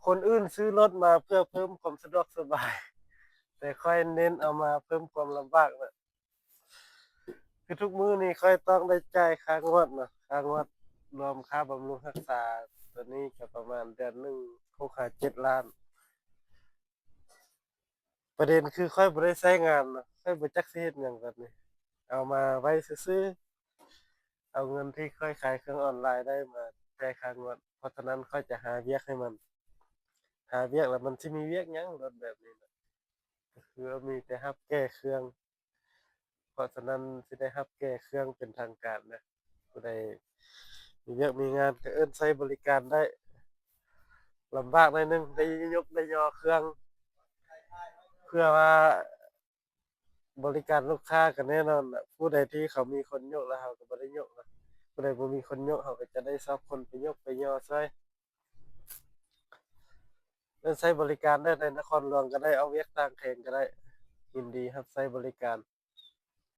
คนอื่นซื้อรถมาเพื่อเพิ่มความสะดวกสบายแต่ค่อยเน้นเอามาเพิ่มความลำบากน่ะคือทุกมื้อนี้ค่อยต้องได้จ่ายค่างวดน่ะค่างวดรวมค่าบำรุงรักษาตัวนี้ก็ประมาณเดือนหนึ่ง6-7 ล้านประเด็นคือค่อยบ่ได้ใช้งานน่ะค่อยบ่จักสิเฮ็ดหยังแบบนี้เอามาไว้ซื่อๆเอาเงินที่ค่อยขายเครื่องออนไลน์ได้มาจ่ายค่างวดเพราะฉะนั้นค่อยจะหาเวียกให้มันหาเวียกแล้วมันสิมีเวียกหยังรถแบบนี้น่ะก็คือมีแต่รับแก้เครื่อง เพราะฉะนั้นสิได้รับแก้เครื่องเป็นทางการนะผู้ใดมีเวียกมีงานก็เอิ้นใช้บริการได้ลำบากหน่อยหนึ่งได้ยกได้ย่อเครื่องเพื่อว่าบริการลูกค้าก็แน่นอนน่ะผู้ใดที่เขามีคนยกแล้วเขาก็บ่ได้ยกนะผู้ใดบ่มีคนยกเขาก็จะได้ซับคนไปยกไปย่อช่วยเอิ้นใช้บริการได้ในนครหลวงก็ได้เอาเวียกต่างแขวงก็ได้ยินดีรับใช้บริการ